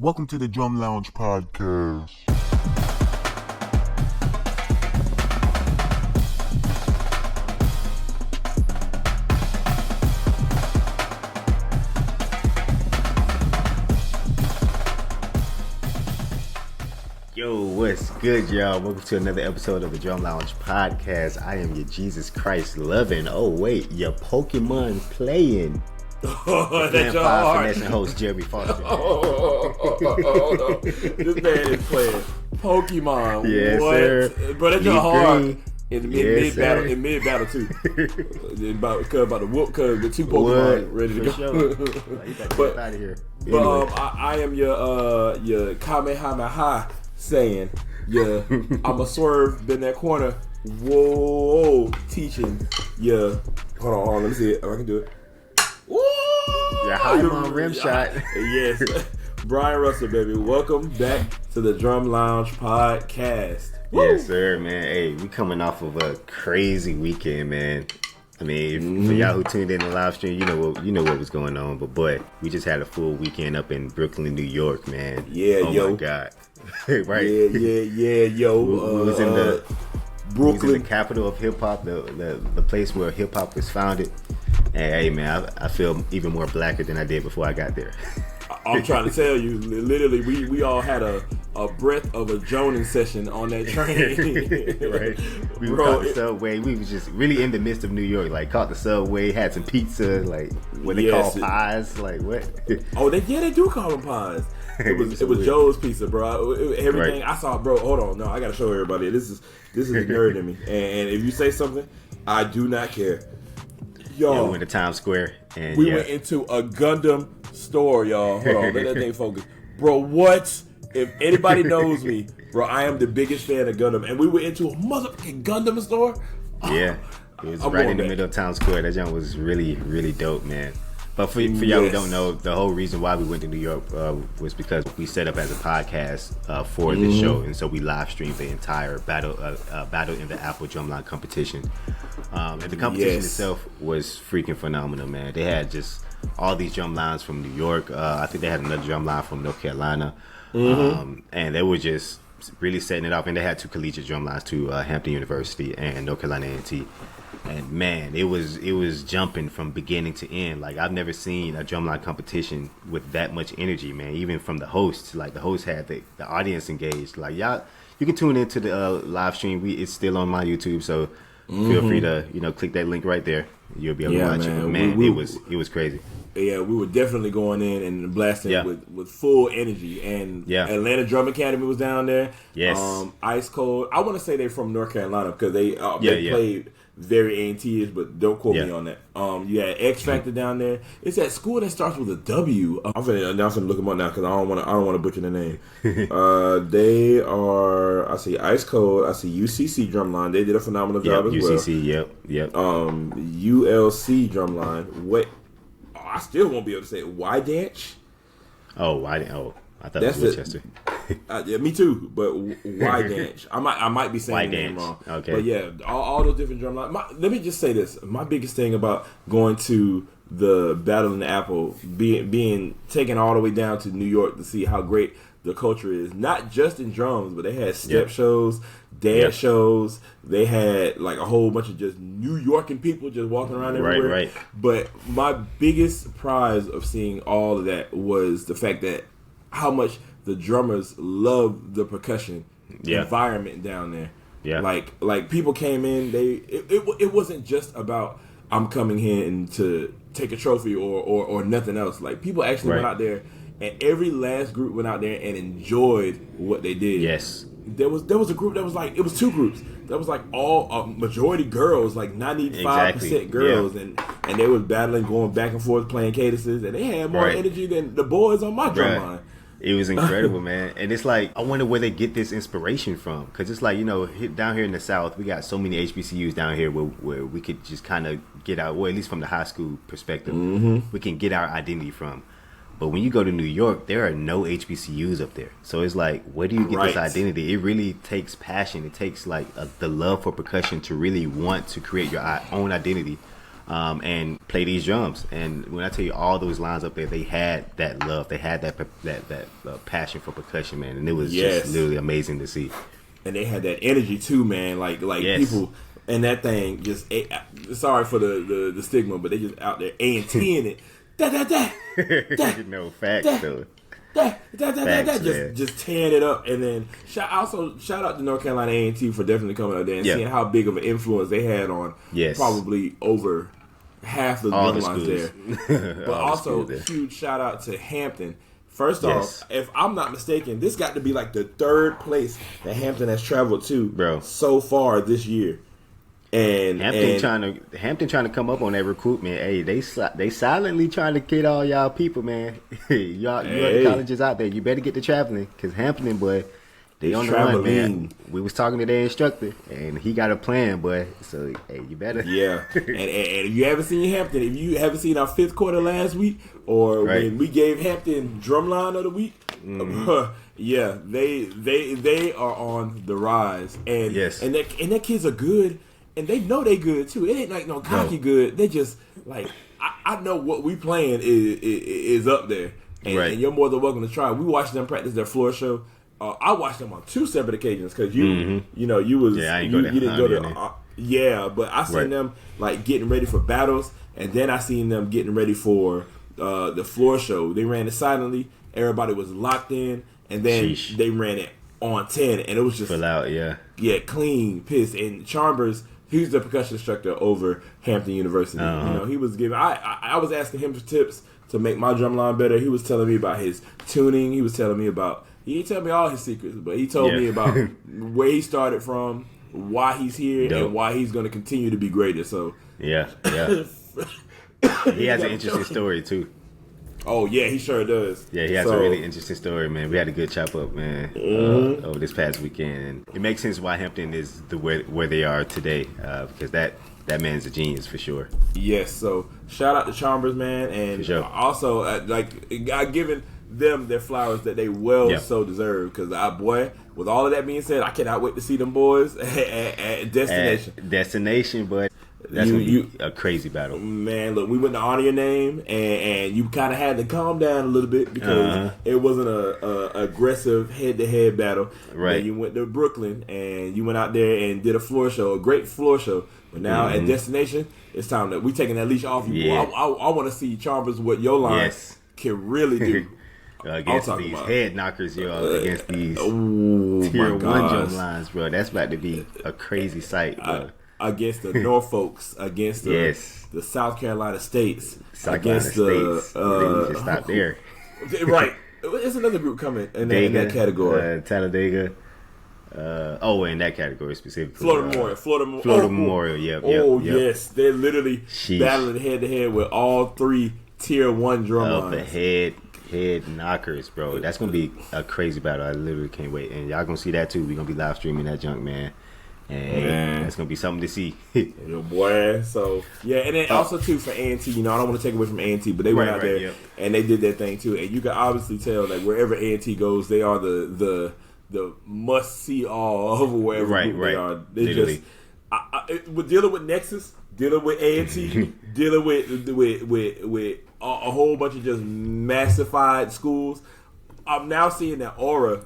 Welcome to the Drum Lounge podcast. Yo, what's good, y'all? Welcome to another episode of the Drum Lounge podcast. I am your Jesus Christ loving. Oh wait, your Pokemon playing. That's your Five heart. Finesse host Jeremie Foster. This man is playing Pokemon. Yes, what? sir. Bro, that's your Leaf heart. green. In Yes, mid battle, sir. in mid battle too. about to whoop cuz with two Pokemon What? ready to For go. sure. Like, you gotta get out of here. But Anyway. I am your Kamehameha saying I'ma swerve in that corner. Whoa, teaching hold on, let me see it. Oh, I can do it. Woo! Your high on rim shot. Yes. Bryon Russell, baby. Welcome back to the Drum Lounge podcast. Woo! Yes, sir, man. Hey, we coming off of a crazy weekend, man. I mean, for y'all who tuned in the live stream, you know what was going on. But boy, we just had a full weekend up in Brooklyn, New York, man. Yeah, oh yo. my God. Right. Yeah, yo. We was in the Brooklyn. We was in the capital of hip hop, the place where hip hop was founded. And hey, man, I feel even more blacker than I did before I got there. I'm trying to tell you, literally, we all had a breath of a Jonan session on that train. Right. We Bro, caught the subway. We was just really in the midst of New York. Like, caught the subway, had some pizza, like what they Yes. call pies. Like what? Oh, they do call them pies. It was Joe's pizza, bro. Everything Right. I saw, bro. Hold on, no, I gotta show everybody. This is the nerd in me. And if you say something, I do not care. Y'all, Yeah, we went to Times Square and we went into a Gundam store, y'all. Hold on, let that thing focus, bro. What? If anybody knows me, bro, I am the biggest fan of Gundam, and we went into a motherfucking Gundam store. yeah, it was I'm right going in the back. middle of Times Square. That junk was really, really dope, man. But for y'all who Yes. don't know, the whole reason why we went to New York was because we set up as a podcast for this show, and so we live streamed the entire battle in the Apple Drumline competition. And the competition Yes. itself was freaking phenomenal, man. They had just all these drum lines from New York. I think they had another drum line from North Carolina, and they were just really setting it off. And they had two collegiate drum lines too, Hampton University and North Carolina A&T. And man, it was jumping from beginning to end. Like, I've never seen a drumline competition with that much energy, man. Even from the hosts, like the host had the audience engaged. Like, y'all, you can tune into the live stream. It's still on my YouTube, so feel free to click that link right there. You'll be able to watch it. But man, it was crazy. Yeah, we were definitely going in and blasting Yeah. with full energy. And Yeah. Atlanta Drum Academy was down there. Yes. Ice Cold. I want to say they're from North Carolina because they Yeah. played very A&T-ish, but don't quote me Yeah. on that. You had X Factor down there. It's that school that starts with a W. I'm finna look them up now because I don't want to butcher the name. They are. I see Ice Cold. I see UCC Drumline. They did a phenomenal job as well. UCC, yep. ULC Drumline. Wait, I still won't be able to say it. Y Dance. Oh, I thought That's it was it. Winchester. Yeah, me too. But Y Dance. I might be saying the name Y-Dance. wrong. Okay. But yeah, all those different drum lines. Let me just say this. My biggest thing about going to the Battle in the Apple, being taken all the way down to New York to see how great the culture is, not just in drums, but they had step shows, dance shows. They had like a whole bunch of just New Yorkin people just walking around everywhere. Right. But my biggest prize of seeing all of that was the fact that how much the drummers love the percussion environment down there. Yeah. Like people came in, it wasn't just about I'm coming here and to take a trophy or nothing else. Like, people actually went out there, and every last group went out there and enjoyed what they did. Yes. There was a group that was like, it was two groups that was like all majority girls, like 95% girls, and they was battling, going back and forth, playing cadences, and they had more energy than the boys on my drum line. It was incredible, man. And it's like, I wonder where they get this inspiration from. Because it's like, down here in the South, we got so many HBCUs down here where we could just kind of get out, or at least from the high school perspective, we can get our identity from. But when you go to New York, there are no HBCUs up there. So it's like, where do you get this identity? It really takes passion. It takes like the love for percussion to really want to create your own identity and play these drums. And when I tell you all those lines up there, they had that love, they had that passion for percussion, man, and it was just literally amazing to see. And they had that energy too, man. Like people and that thing just. Sorry for the stigma, but they just out there A&T in it. No facts though. Just tearing it up, and then shout out to North Carolina A&T for definitely coming out there and seeing how big of an influence they had on probably over half the drum lines there. But also huge shout out to Hampton. First off, if I'm not mistaken, this got to be like the third place that Hampton has traveled to so far this year. And Hampton trying to come up on that recruitment. Hey, they silently trying to get all y'all people, man. y'all the colleges out there. You better get to traveling, because Hampton, boy, they on the run, man. We was talking to their instructor, and he got a plan, boy. So hey, you better. Yeah, and if you haven't seen Hampton, if you haven't seen our fifth quarter last week, or when we gave Hampton drumline of the week, they are on the rise, and that kids are good. And they know they good too. It ain't like no cocky good. They just like I know what we playing is up there, and you're more than welcome to try. We watched them practice their floor show. I watched them on 2 separate occasions because you didn't go to but I seen them like getting ready for battles, and then I seen them getting ready for the floor show. They ran it silently. Everybody was locked in, and then they ran it on 10, and it was just full out, clean, piss. And Chambers, he's the percussion instructor over Hampton University. He was giving. I was asking him for tips to make my drumline better. He was telling me about his tuning. He was telling me about. He didn't tell me all his secrets, but he told me about where he started from, why he's here, and why he's going to continue to be greater. So he has an interesting story too. Oh yeah, he sure does. Yeah, he has a really interesting story, man. We had a good chop up, man, over this past weekend, and it makes sense why Hampton is where they are today, because that man's a genius for sure. Yes, so shout out to Chambers, man, and also giving them their flowers that they so deserve. Because with all of that being said, I cannot wait to see them boys at Destination. But that's gonna be a crazy battle, man. Look, we went to honor your name, and you kind of had to calm down a little bit because it wasn't a aggressive head-to-head battle. Right. And you went to Brooklyn, and you went out there and did a floor show, a great floor show. But now at Destination, it's time that we taking that leash off you. Yeah. I want to see Chambers what your line can really do. Against these head knockers, against these tier 1 drum lines, bro. That's about to be a crazy sight, bro. Against the Norfolks, against the South Carolina States, against the just stop there. Right. There's another group coming in that category. Talladega. In that category specifically. Florida Memorial. Yep. Yes. They're literally battling head to head with all 3 tier 1 drum lines. The head knockers, bro. That's gonna be a crazy battle. I literally can't wait, and y'all gonna see that too. We're gonna be live streaming that junk, man. And that's gonna be something to see. Boy. So and then also too for A&T, I don't want to take away from A&T, but they went out there and they did their thing too. And you can obviously tell like wherever A&T goes, they are the must see all of wherever they are. They literally. Just we're dealing with Nexus, dealing with A&T, dealing with a whole bunch of just massified schools. I'm now seeing that aura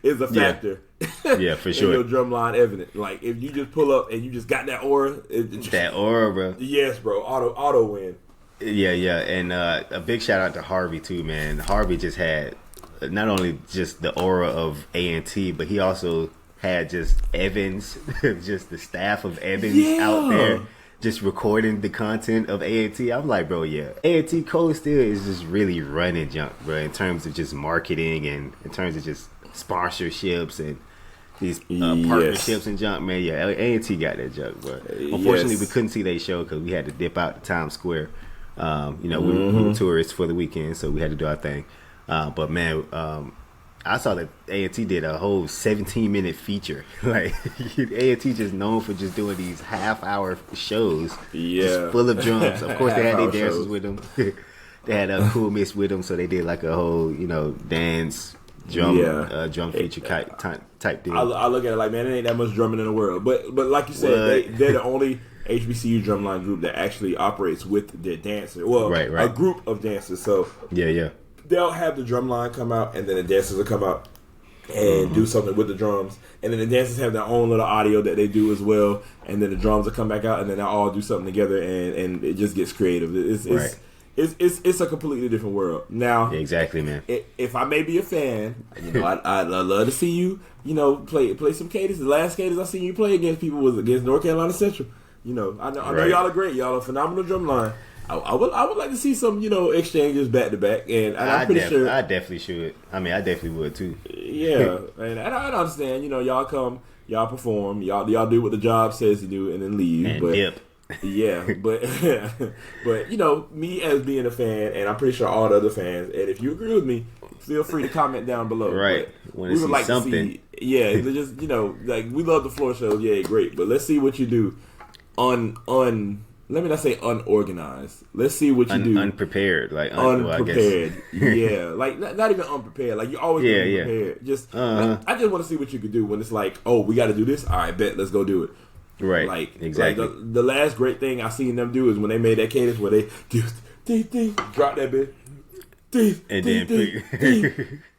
is a factor. Yeah, for sure. Your drumline evident. Like if you just pull up and you just got that aura, that aura, bro. Yes, bro. Auto win. Yeah, and a big shout out to Harvey too, man. Harvey just had not only just the aura of A&T, but he also had just Evans, just the staff of Evans out there. Just recording the content of A&T. I'm like, bro, A&T Cole still is just really running junk, bro, in terms of just marketing and in terms of just sponsorships and these partnerships and junk, man. Yeah, A&T got that junk, bro. Unfortunately, we couldn't see their show because we had to dip out to Times Square. We were tourists for the weekend, so we had to do our thing. But man, I saw that A&T did a whole 17-minute feature. Like A&T just known for just doing these half-hour shows, just full of drums. Of course, they had their dancers with them. They had a cool mix with them, so they did like a whole, dance drum feature type deal. I look at it like, man, it ain't that much drumming in the world. But like you said, they're the only HBCU drumline group that actually operates with their dancer. Well, right. a group of dancers. So Yeah. they'll have the drumline come out, and then the dancers will come out and do something with the drums, and then the dancers have their own little audio that they do as well, and then the drums will come back out, and then they'll all do something together, and it just gets creative. It's a completely different world now. Yeah, exactly, man. If I may be a fan, I'd love to see you, play some cadence. The last cadence I seen you play against people was against North Carolina Central. I know y'all are great. Y'all are phenomenal drumline. I would like to see some, exchanges back to back, and I'm pretty sure I definitely should. I mean, I definitely would too. Yeah, and I understand. Y'all come, y'all perform, y'all do what the job says to do, and then leave. And but dip. Yeah, but me as being a fan, and I'm pretty sure all the other fans, and if you agree with me, feel free to comment down below. Right, we would like something. To see. Yeah, just we love the floor shows. Yeah, great, but let's see what you do let me not say unorganized. Let's see what you do. Unprepared, unprepared. Yeah, like not even unprepared. Like you always prepared. Just I just want to see what you could do when it's like, oh, we got to do this. All right, bet, let's go do it. Right. Like exactly. Like the last great thing I seen them do is when they made that cadence where they drop that bit, and then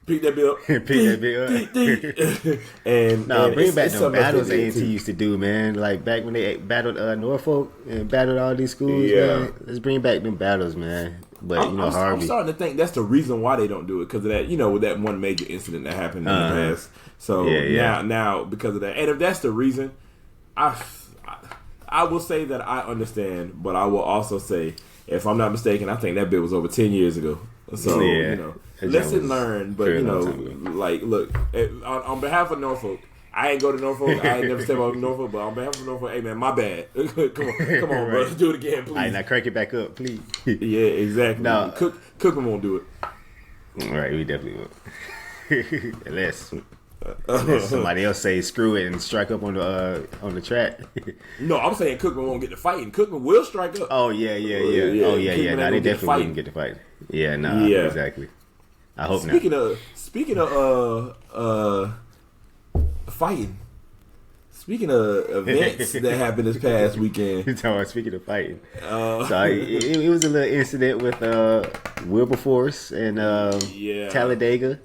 pick that bit up, and bring back the battles A&T used to do, man. Like back when they battled Norfolk and battled all these schools. Yeah, man. Let's bring back them battles, man. But I'm starting to think that's the reason why they don't do it, because of that. With that one major incident that happened in the past. So now because of that, and if that's the reason, I will say that I understand, but I will also say, if I'm not mistaken, I think that bit was over 10 years ago. So lesson learned. But look, on behalf of Norfolk, I ain't go to Norfolk. I ain't never step out of Norfolk. But on behalf of Norfolk, hey man, my bad. come on, bro, let's do it again, please. All right, now crank it back up, please. Yeah, exactly. No, Cookman won't do it. All right, we definitely won't. Unless somebody else say screw it and strike up on the track. No, I'm saying Cookman won't get the fighting. Cookman will strike up. Oh yeah. Now they definitely wouldn't get the fight. Yeah, exactly. I hope not. Speaking of fighting. Speaking of events that happened this past weekend. You're talking about speaking of fighting. So it was a little incident with Wilberforce and Talladega.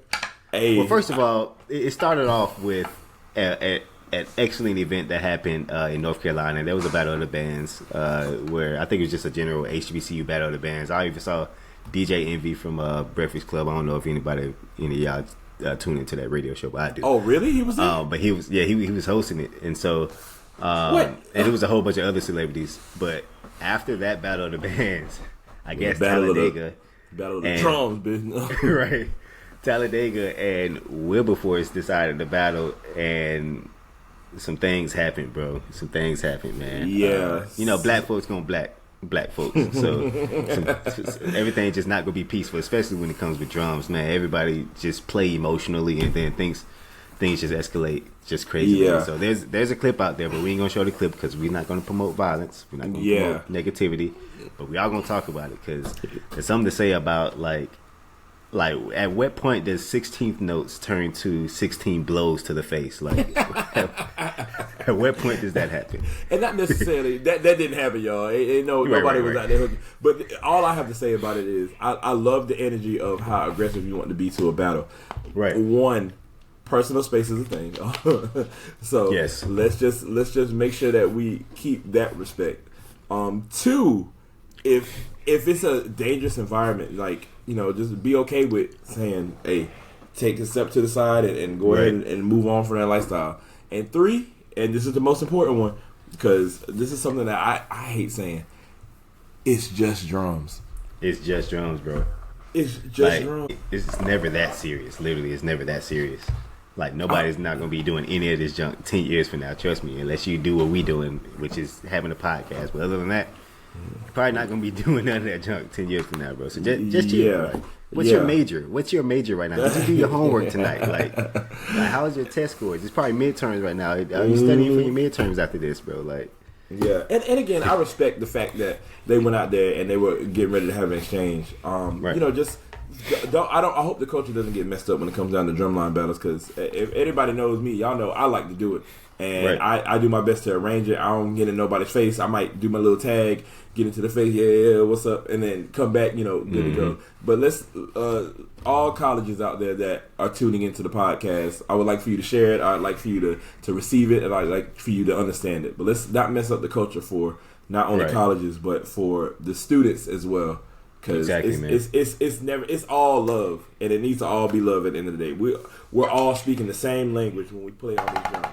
Hey. Well, first of all, it started off with an excellent event that happened in North Carolina. There was a battle of the bands where I think it was just a general HBCU battle of the bands. I even saw DJ Envy from Breakfast Club. I don't know if any of y'all tune into that radio show, but I do. Oh, really? He was there? But he was hosting it, and so and it was a whole bunch of other celebrities. But after that battle of the bands, I guess Talladega, battle of the drums, bitch. Right. Talladega and Wilberforce decided to battle, and some things happened, bro. Some things happened, man. Yeah. Black folks gonna black folks. So everything just not gonna be peaceful, especially when it comes with drums, man. Everybody just play emotionally, and then things just escalate just crazy. Yeah. So there's a clip out there, but we ain't gonna show the clip because we're not gonna promote violence. We're not gonna promote negativity, but we all gonna talk about it because there's something to say about like at what point does 16th notes turn to 16 blows to the face? Like at what point does that happen? And not necessarily that didn't happen, y'all. Nobody was out there hooking. But all I have to say about it is I love the energy of how aggressive you want to be to a battle. Right. One, personal space is a thing. So yes. let's just make sure that we keep that respect. Two, if it's a dangerous environment, like, just be okay with saying, hey, take a step to the side and go ahead and move on from that lifestyle. And three, and this is the most important one, because this is something that I hate saying, it's just drums. It's just drums, bro. It's just drums. It's never that serious. Literally, it's never that serious. Like, nobody's not going to be doing any of this junk 10 years from now, trust me, unless you do what we doing, which is having a podcast. But other than that, you're probably not going to be doing none of that junk 10 years from now, bro. So just chill, right? What's your major? What's your major right now? Did you do your homework tonight? Like how's your test scores? It's probably midterms right now. Are you studying for your midterms after this, bro? Like, yeah. And again, I respect the fact that they went out there and they were getting ready to have an exchange. Right. Just I hope the culture doesn't get messed up when it comes down to drumline battles, because if anybody knows me, y'all know I like to do it, and I do my best to arrange it. I don't get in nobody's face. I might do my little tag, get into the face, yeah, what's up, and then come back, good to go. But let's all colleges out there that are tuning into the podcast, I would like for you to share it. I'd like for you to receive it, and I'd like for you to understand it. But let's not mess up the culture for not only colleges but for the students as well. Because it's all love, and it needs to all be love at the end of the day. We're all speaking the same language when we play on these drums.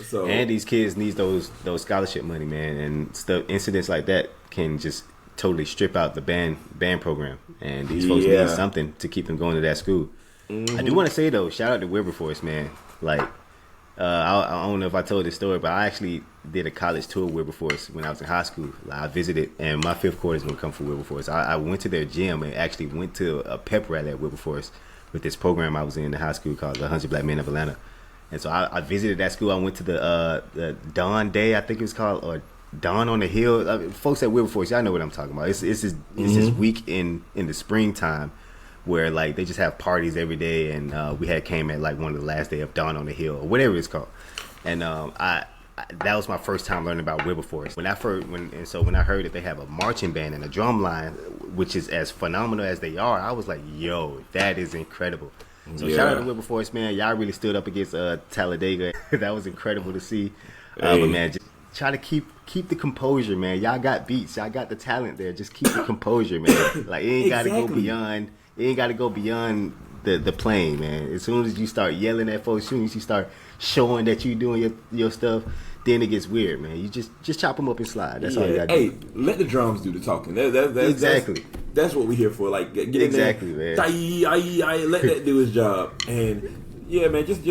So, and these kids need those scholarship money, man, and stuff. Incidents like that can just totally strip out the band program, and these folks need something to keep them going to that school. I do want to say though, shout out to Wilberforce, man. Like, I don't know if I told this story, but I actually did a college tour of Wilberforce when I was in high school. I visited, and my fifth quarter is going to come from Wilberforce. I went to their gym and actually went to a pep rally at Wilberforce with this program I was in high school called the 100 Black Men of Atlanta. And so I visited that school. I went to the Dawn Day, I think it was called, or Dawn on the Hill. Folks at Wilberforce, y'all know what I'm talking about. It's this week in the springtime where like they just have parties every day, and we came at like one of the last day of Dawn on the Hill or whatever it's called. And that was my first time learning about Wilberforce. When I heard that they have a marching band and a drum line, which is as phenomenal as they are, I was like, yo, that is incredible. So shout out to Wilberforce, man. Y'all really stood up against Talladega. That was incredible to see. But man, just try to keep the composure, man. Y'all got beats. Y'all got the talent there. Just keep the composure, man. Like, it ain't got to go beyond. It ain't got to go beyond the playing, man. As soon as you start yelling at folks, as soon as you start showing that you doing your stuff, then it gets weird, man. You just chop them up and slide. That's all you got to do. Hey, let the drums do the talking. Exactly. That's what we're here for. Like, get in exactly, there, man. let that do his job. And yeah, man, just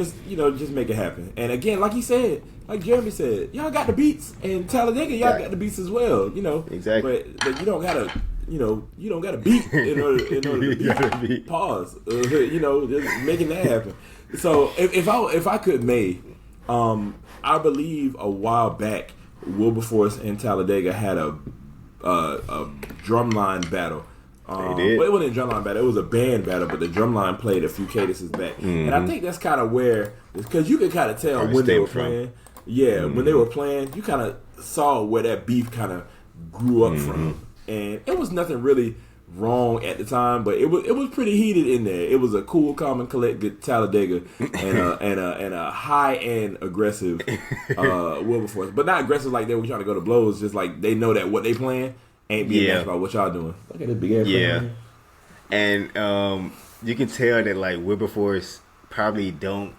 make it happen. And again, like he said, like Jeremy said, y'all got the beats, and Talladega, y'all got the beats as well. Exactly. But you don't gotta. You don't got to beat in order to beat. Pause. Just making that happen. So if I could I believe a while back Wilberforce and Talladega had a drumline battle. They did. But it wasn't a drumline battle; it was a band battle. But the drumline played a few cadences back, and I think that's kind of where, because you could kind of tell when they were playing. Yeah, when they were playing, you kind of saw where that beef kind of grew up from. And it was nothing really wrong at the time, but it was pretty heated in there. It was a cool, calm, and collected Talladega and a high end aggressive Wilberforce, but not aggressive like they were trying to go to blows. Just like they know that what they playing ain't being matched by what y'all doing. Look at this big ass. Yeah, and you can tell that like Wilberforce probably don't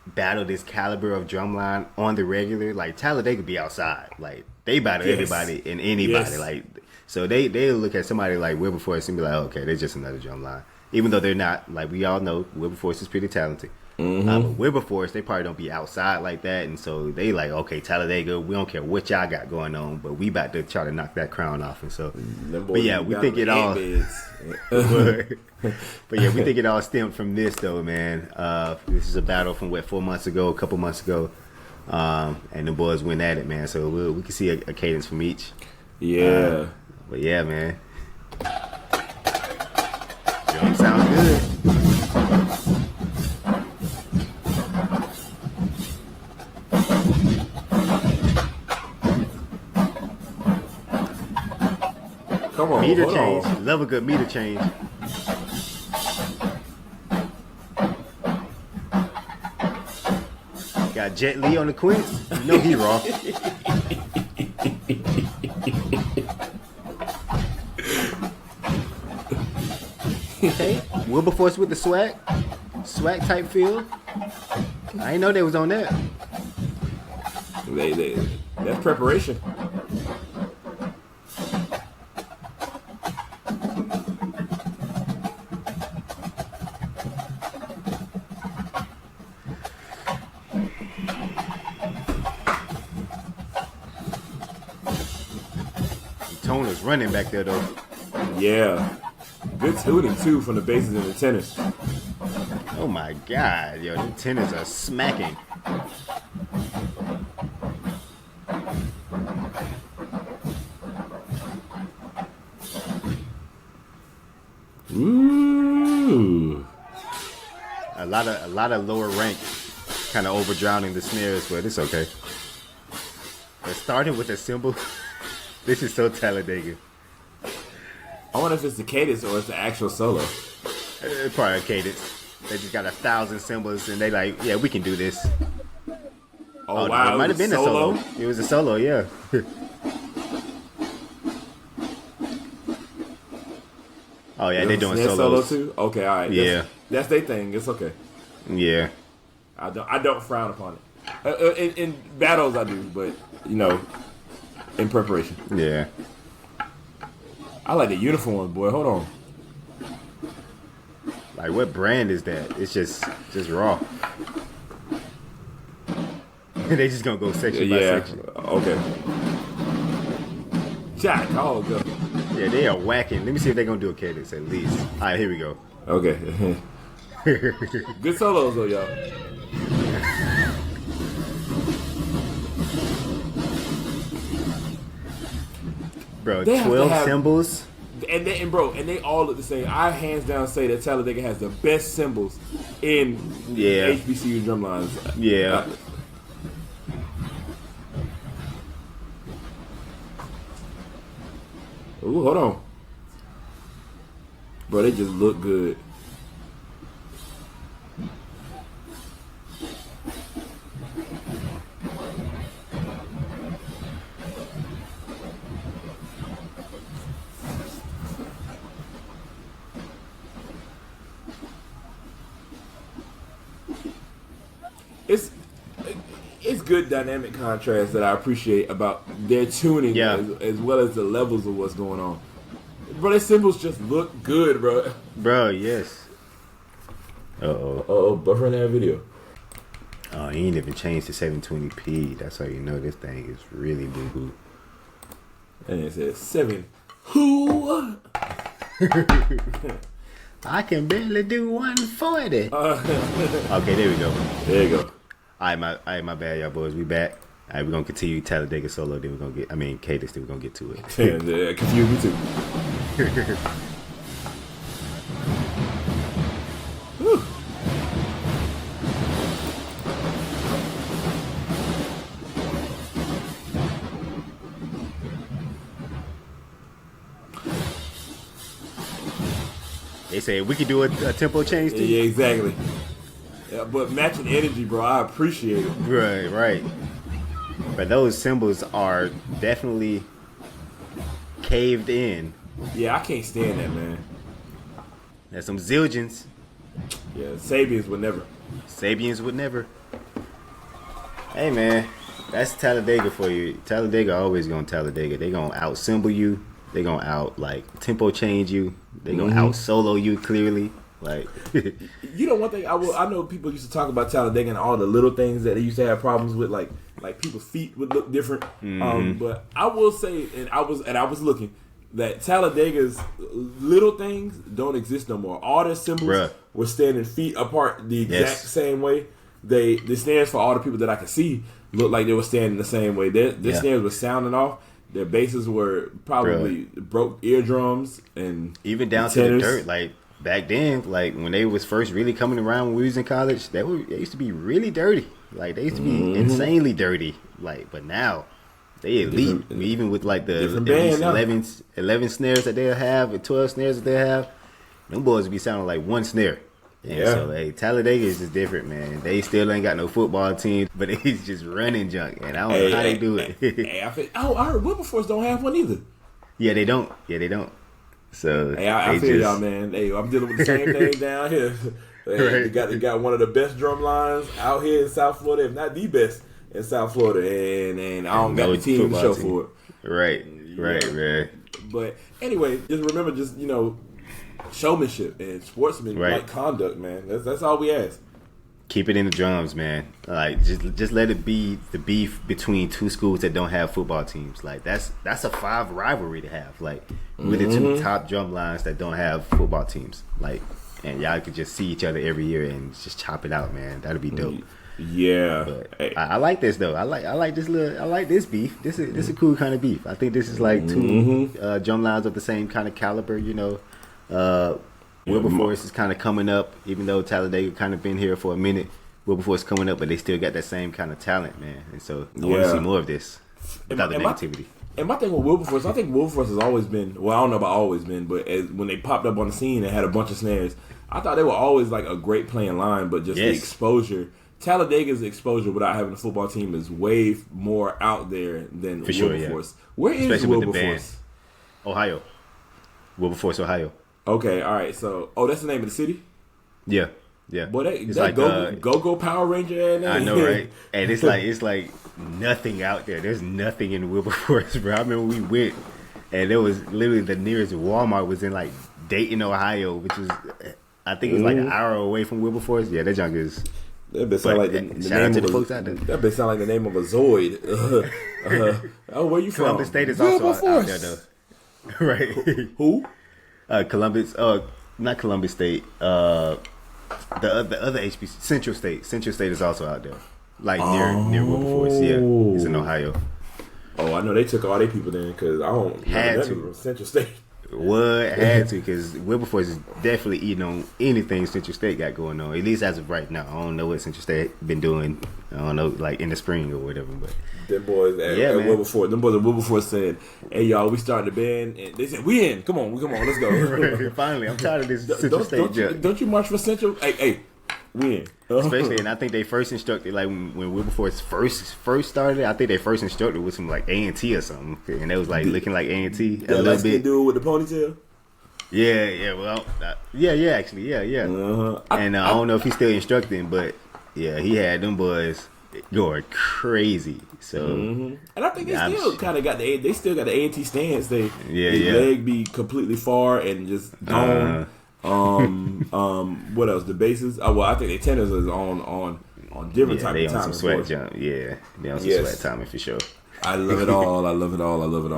battle this caliber of drumline on the regular. Like Talladega be outside, like they battle everybody and anybody, like. So they look at somebody like Wilberforce and be like, okay, they're just another drum line. Even though they're not, like we all know, Wilberforce is pretty talented. But Wilberforce, they probably don't be outside like that. And so they like, okay, Talladega, we don't care what y'all got going on, but we about to try to knock that crown off. And so, but yeah, we think it all. But yeah, we think it all stemmed from this though, man. This is a battle from a couple months ago. And the boys went at it, man. So we can see a cadence from each. Yeah. But yeah, man. Drum sounds good. Come on. Meter change. Love a good meter change. Got Jet Li on the quints. You know he raw. Okay, Wilberforce with the swag type feel. I didn't know they was on that. That's preparation. Toner's running back there though. Yeah. Good tuning too from the basses and the tenors. Oh my god, yo, the tenors are smacking. A lot of lower rank kind of over drowning the snares, but it's okay. But starting with a cymbal, this is so Talladega. I wonder if it's the cadence or it's the actual solo. It's probably a cadence. They just got 1,000 cymbals and they like, yeah, we can do this. Oh wow, it might have been a solo. It was a solo, yeah. Oh yeah, they're doing solos solo too. Okay, all right. Yeah, that's their thing. It's okay. Yeah, I don't frown upon it. In battles, I do, but in preparation. Yeah. I like the uniforms, boy. Hold on. Like, what brand is that? It's just raw. They just gonna go section by section. Okay. Jack, oh god. Yeah, they are whacking. Let me see if they're gonna do a cadence at least. All right, here we go. Okay. Good solos though, y'all. Bro, 12 cymbals. And they all look the same. I hands down say that Talladega has the best cymbals in HBCU drumlines. Yeah. Ooh, hold on. Bro, they just look good. It's good dynamic contrast that I appreciate about their tuning as well as the levels of what's going on. Bro, their cymbals just look good, bro. Bro, yes. Buffering that video. Oh, he ain't even changed to 720p. That's how you know this thing is really boo-boo. And it says 7. Who? I can barely do 140. Okay, there we go. There you go. All right, my bad, y'all boys. We back. All right, we're going to continue Talladega solo. Then we're going to get, cadence, then we're going to get to it. Yeah, confuse me too. They say we could do a tempo change too. Yeah, exactly. Yeah, but matching energy, bro, I appreciate it. Right. But those cymbals are definitely caved in. Yeah, I can't stand that, man. There's some zildjians. Yeah, Sabians would never. Hey, man, that's Talladega for you. Talladega always gonna Talladega. They gonna out cymbal you. They gonna out tempo change you. They gonna out solo you clearly. Like, one thing I know people used to talk about Talladega and all the little things that they used to have problems with, like people's feet would look different. But I will say, and I was looking, that Talladega's little things don't exist no more. All their cymbals were standing feet apart the exact same way. The snares for all the people that I could see looked like they were standing the same way. Their snares were sounding off. Their basses were probably broke eardrums, and even down to the dirt. Like, back then, like when they was first really coming around when we was in college, they used to be really dirty. Like, they used to be insanely dirty. Like, but now they elite. Even with like the 11 snares that they'll have and 12 snares that they have, them boys be sounding like one snare. And so Talladega is just different, man. They still ain't got no football team, but it's just running junk, and I don't know how they do it. I heard Wilberforce don't have one either. Yeah, they don't. So I feel y'all, man. Hey, I'm dealing with the same thing down here. They got one of the best drum lines out here in South Florida, if not the best in South Florida, and I don't got the team to show for it. Right, man. But anyway, just remember, showmanship and sportsmanlike conduct, man. That's all we ask. Keep it in the drums, man. Like, just let it be the beef between two schools that don't have football teams. Like, that's a 5 rivalry to have. Like, with the two top drum lines that don't have football teams. Like, and y'all could just see each other every year and just chop it out, man. That'd be dope. Yeah, but I like this though. I like this beef. This is a cool kind of beef. I think this is like two drum lines of the same kind of caliber. Wilberforce is kind of coming up, even though Talladega kind of been here for a minute. Wilberforce is coming up, but they still got that same kind of talent, man. And so I want to see more of this without the negativity. And my thing with Wilberforce, I think Wilberforce has always been, well, I don't know about always been, but when they popped up on the scene and had a bunch of snares, I thought they were always like a great playing line, but just the exposure. Talladega's exposure without having a football team is way more out there than Wilberforce. Sure, yeah. Where is Especially Wilberforce? Ohio. Wilberforce, Ohio. Okay, all right. So, that's the name of the city? Yeah. Yeah. Boy, it's that like go Power Ranger. I know, right? And it's like nothing out there. There's nothing in Wilberforce, bro. I remember we went, and there was literally the nearest Walmart was in like Dayton, Ohio, which is I think it was like an hour away from Wilberforce. Yeah, that junk is. That bitch sound like the name of a, that bitch sound like the name of a Zoid. Where you from? Columbus State is also out there, though. Right? Who? Columbus. Not Columbus State. The other HBCU, Central State. Central State is also out there, like near Wilberforce. Yeah, it's in Ohio. Oh, I know they took all their people then because I don't had to from Central State. What had to because Wilberforce is definitely eating on anything Central State got going on. At least as of right now, I don't know what Central State been doing. I don't know, like in the spring or whatever. But them boys at Wilberforce, them boys at Wilberforce said, "Hey y'all, we starting the band," and they said, "We in, come on, let's go." Right, finally, I'm tired of this Central State junk. Don't you march for Central? Hey, we in. Especially, and I think they first instructed, like when Wilberforce first started, I think they first instructed with some like A&T or something, and they was like looking like A&T a little bit. Dude with the ponytail. Actually. And I don't know if he's still instructing, but yeah, he had them boys going crazy. So, and I think they still kind of got they still got the A&T stance. Their leg be completely far and just gone. What else? The bases. I think the tenors is on different type of timing. They on some sweat jump. Yeah, they on some sweat timing for sure. I love it all.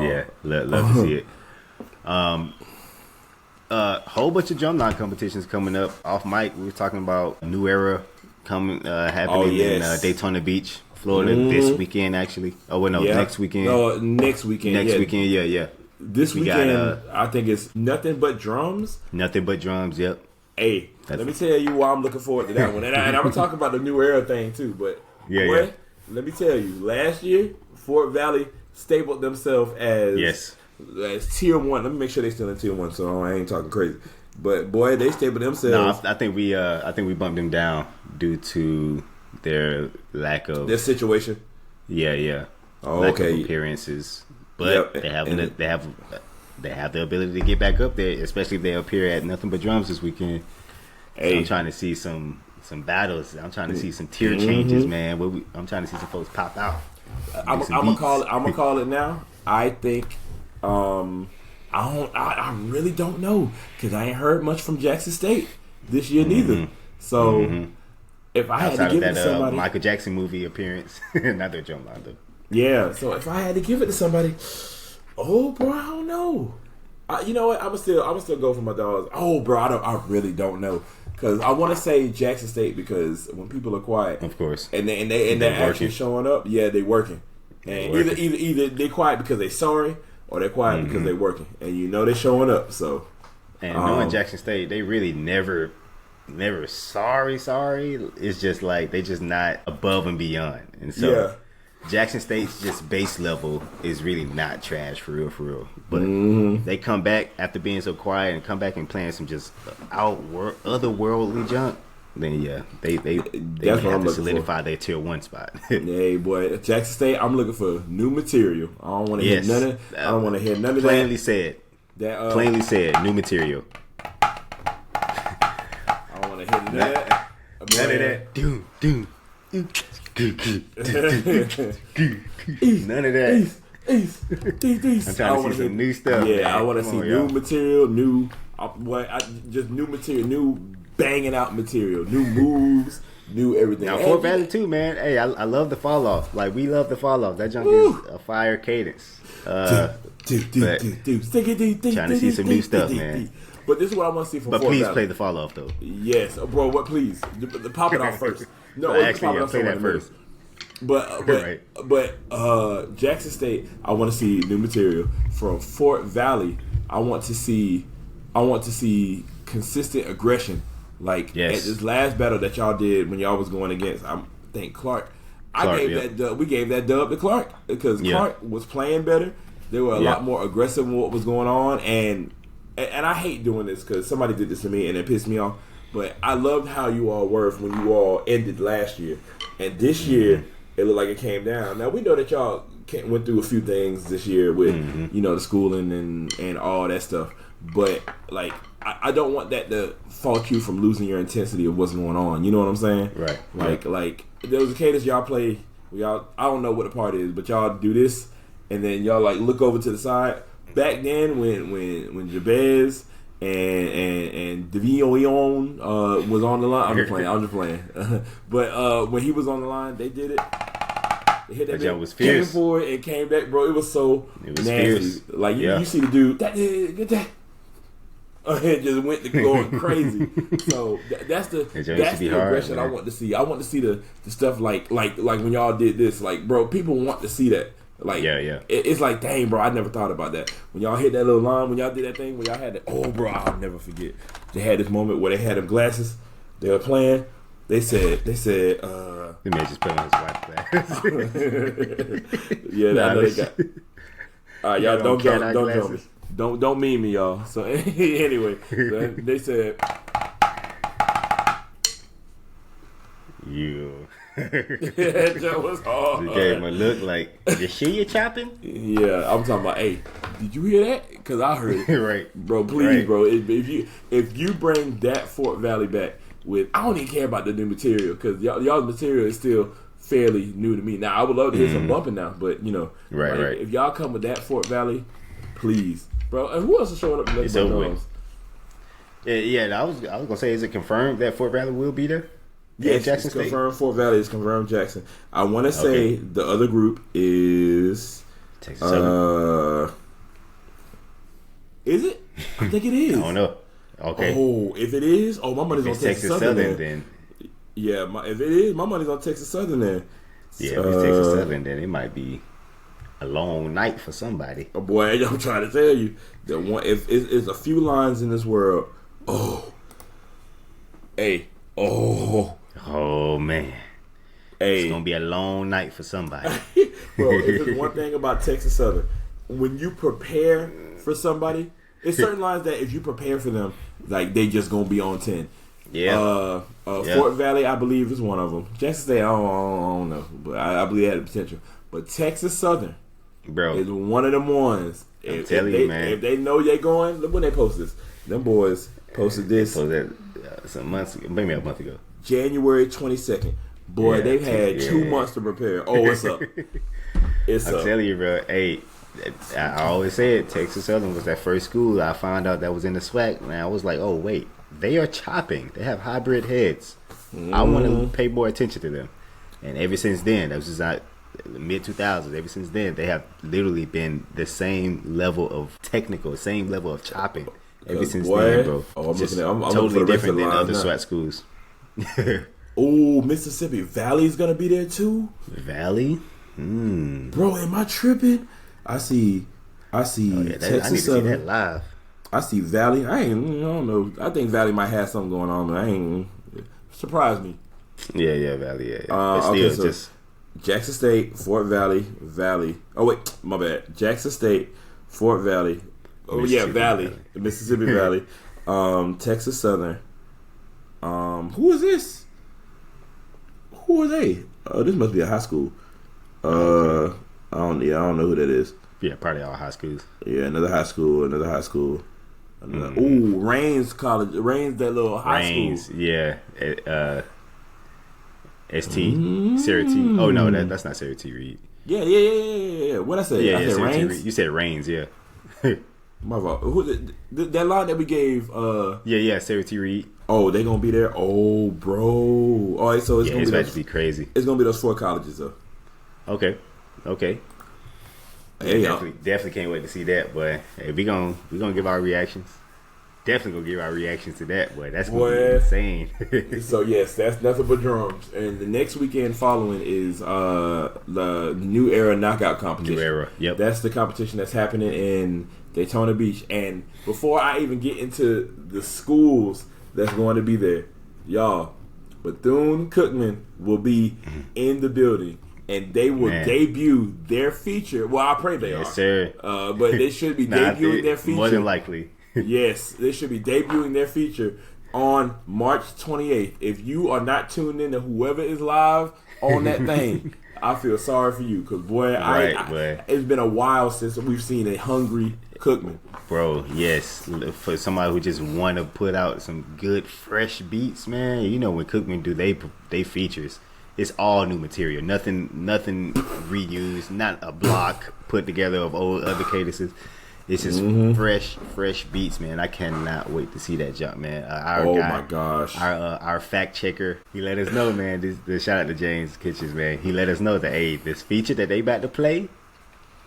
Yeah, love to see it. Whole bunch of drumline competitions coming up. Off mic, we were talking about New Era happening in Daytona Beach, Florida this weekend. Actually, next weekend. No, next weekend. Yeah. This weekend, I think it's nothing but drums. Nothing but drums. Yep. Hey, let me tell you why I'm looking forward to that one, and I'm gonna talk about the New Era thing too. But let me tell you, last year Fort Valley stapled themselves as tier 1. Let me make sure they still in tier 1, so I ain't talking crazy. But boy, they stapled themselves. No, I think we bumped them down due to their lack of their situation. Yeah. Oh, lack of appearances. But they have the ability to get back up there, especially if they appear at Nothing But Drums this weekend. Hey. So I'm trying to see some battles. I'm trying to see some tier changes, man. I'm trying to see some folks pop out. I'm gonna call it now. I think I really don't know because I ain't heard much from Jackson State this year neither. So if I had to give it to somebody, Michael Jackson movie appearance, not their drumline though. Yeah, so if I had to give it to somebody, bro, I don't know. You know what? I'm still go for my dogs. Oh, bro, I really don't know because I want to say Jackson State because when people are quiet, of course, and they're actually showing up, they working. And either they quiet because they sorry or they're quiet because they working, and they're showing up. So, and knowing Jackson State, they really never sorry. It's just like they just not above and beyond, and so. Jackson State's just base level is really not trash for real. But they come back after being so quiet and come back and playing some just otherworldly junk. Then they have to solidify their tier 1 spot. Hey boy, Jackson State, I'm looking for new material. I don't want to hear none of. I don't want to hear none of plainly that. Plainly said, new material. I don't want to hear none of that. None of that. Doom. None of that. East. I'm trying to see some new stuff. Yeah, man. I want to see new material, new banging out material, new moves, new everything. Now Fort Valley too, man. Hey, I love the fall off. Like we love the fall off. That junk is a fire cadence. Trying to see some new stuff, man. But this is what I want to see from Fort Valley. But please play the fall off though. Yes, bro. What? Please, pop it off first. No, actually, play that first. But Jackson State, I want to see new material. From Fort Valley, I want to see consistent aggression. Like Yes. at this last battle that y'all did when y'all was going against, I think Clark. We gave that dub to Clark because Clark was playing better. They were a lot more aggressive in what was going on, and I hate doing this because somebody did this to me and it pissed me off. But I loved how you all were when you all ended last year, and this year it looked like it came down. Now we know that y'all went through a few things this year with the schooling and all that stuff, but like I don't want that to fault you from losing your intensity of what's going on. You know what I'm saying? Right. Like there was a cadence y'all play. I don't know what the part is, but y'all do this, and then y'all like look over to the side. Back then, when Jabez and Devion was on the line, I'm just playing. But when he was on the line, they did it. They hit that was fierce. Came forward and came back, bro. It was so nasty. Fierce. Like you see the dude get that. And just went to going crazy. So that's the aggression I want to see. I want to see the stuff like when y'all did this. Like, bro, people want to see that. Like, it's like, dang, bro, I never thought about that. When y'all hit that little line, when y'all did that thing, when y'all had that, oh, bro, I'll never forget. They had this moment where they had them glasses. They were playing. They said, the man just put on his white glasses. I know they got. All right, y'all don't jump me. Don't mean me, y'all. So anyway, they said you. That was hard. You gave him a look like, you see you chopping? Yeah, I'm talking about. Hey, did you hear that? Because I heard it. Right, bro. Please, bro. If you bring that Fort Valley back with, I don't even care about the new material because y'all's material is still fairly new to me. Now I would love to hear some bumping now, but right. If y'all come with that Fort Valley, please. Bro, and who else is showing up to it's over with. I was gonna say, is it confirmed that Fort Valley will be there? Yes, Jackson it's State? confirmed. Fort Valley is confirmed. Jackson. I want to say the other group is Texas Southern. Is it? I think it is. I don't know. Okay. Oh, if it is, my money's on Texas Southern. Then Yeah, if it is, my money's on Texas Southern. Then if it's Texas Southern, then it might be a long night for somebody. Oh boy, I'm trying to tell you that one. If it's a few lines in this world, oh man, it's gonna be a long night for somebody. Bro, if there's one thing about Texas Southern, when you prepare for somebody, it's certain lines that if you prepare for them, like they just gonna be on 10. Yeah. Fort Valley, I believe, is one of them. Jackson State, I don't know, but I believe it had the potential. But Texas Southern, bro, is one of them ones. I'm telling you, man. If they know they're going, look when they post this. Them boys posted this. So that some months ago, maybe a month ago. January 22nd. Boy, they've had 2 months to prepare. Oh, it's up. I'm telling you, bro. Hey, I always said Texas Southern was that first school I found out that was in the SWAC, and I was like, oh wait, they are chopping. They have hybrid heads. I want to pay more attention to them. And ever since then, that was just not mid 2000s. Ever since then, they have literally been the same level of technical, same level of chopping. Ever since then, bro. Oh, I'm just I'm totally the different than other now. SWAT schools. Oh, Mississippi Valley's gonna be there too. Valley, bro. Am I tripping? I see. Texas I need to see that live. I see Valley. I don't know. I think Valley might have something going on. But I ain't surprise me. Yeah, Valley. Yeah. But still, so just Jackson State, Fort Valley. Oh wait, my bad. Jackson State, Fort Valley. Oh yeah, Valley. Mississippi Valley. Texas Southern. Who is this? Who are they? This must be a high school. I don't know who that is. Yeah, probably all high schools. Yeah, another high school. Ooh, Rains College. Rains, that little high school. Yeah. ST? Sarah T. Oh, no, that's not Sarah T. Reed. Yeah. What I say? Yeah, I said Sarah T. Rains? Reed. You said Rains, yeah. My fault. That line that we gave. Yeah, Sarah T. Reed. Oh, they gonna be there? Oh, bro. All right, so it's gonna be crazy. It's gonna be those 4 colleges, though. Okay. Hey, definitely can't wait to see that. But hey, we gonna give our reactions. definitely gonna give our reactions to that, boy. That's gonna be insane. So yes, that's nothing but drums. And the next weekend following is the New Era Knockout competition. New Era, yep. That's the competition that's happening in Daytona Beach. And before I even get into the schools that's going to be there, y'all, Bethune-Cookman will be in the building. And they will debut their feature. Well, I pray they are. Yes, sir. But they should be debuting their feature. More than likely. Yes, they should be debuting their feature on March 28th. If you are not tuned in to whoever is live on that thing, I feel sorry for you. Because, boy, it's been a while since we've seen a hungry Cookman. Bro, yes. For somebody who just want to put out some good, fresh beats, man. You know when Cookman do they features, it's all new material. Nothing reused. Not a block put together of old other cadences. It's just fresh beats, man. I cannot wait to see that jump, man. My gosh. Our fact checker, he let us know, man. This shout out to James Kitchens, man. He let us know that this feature that they about to play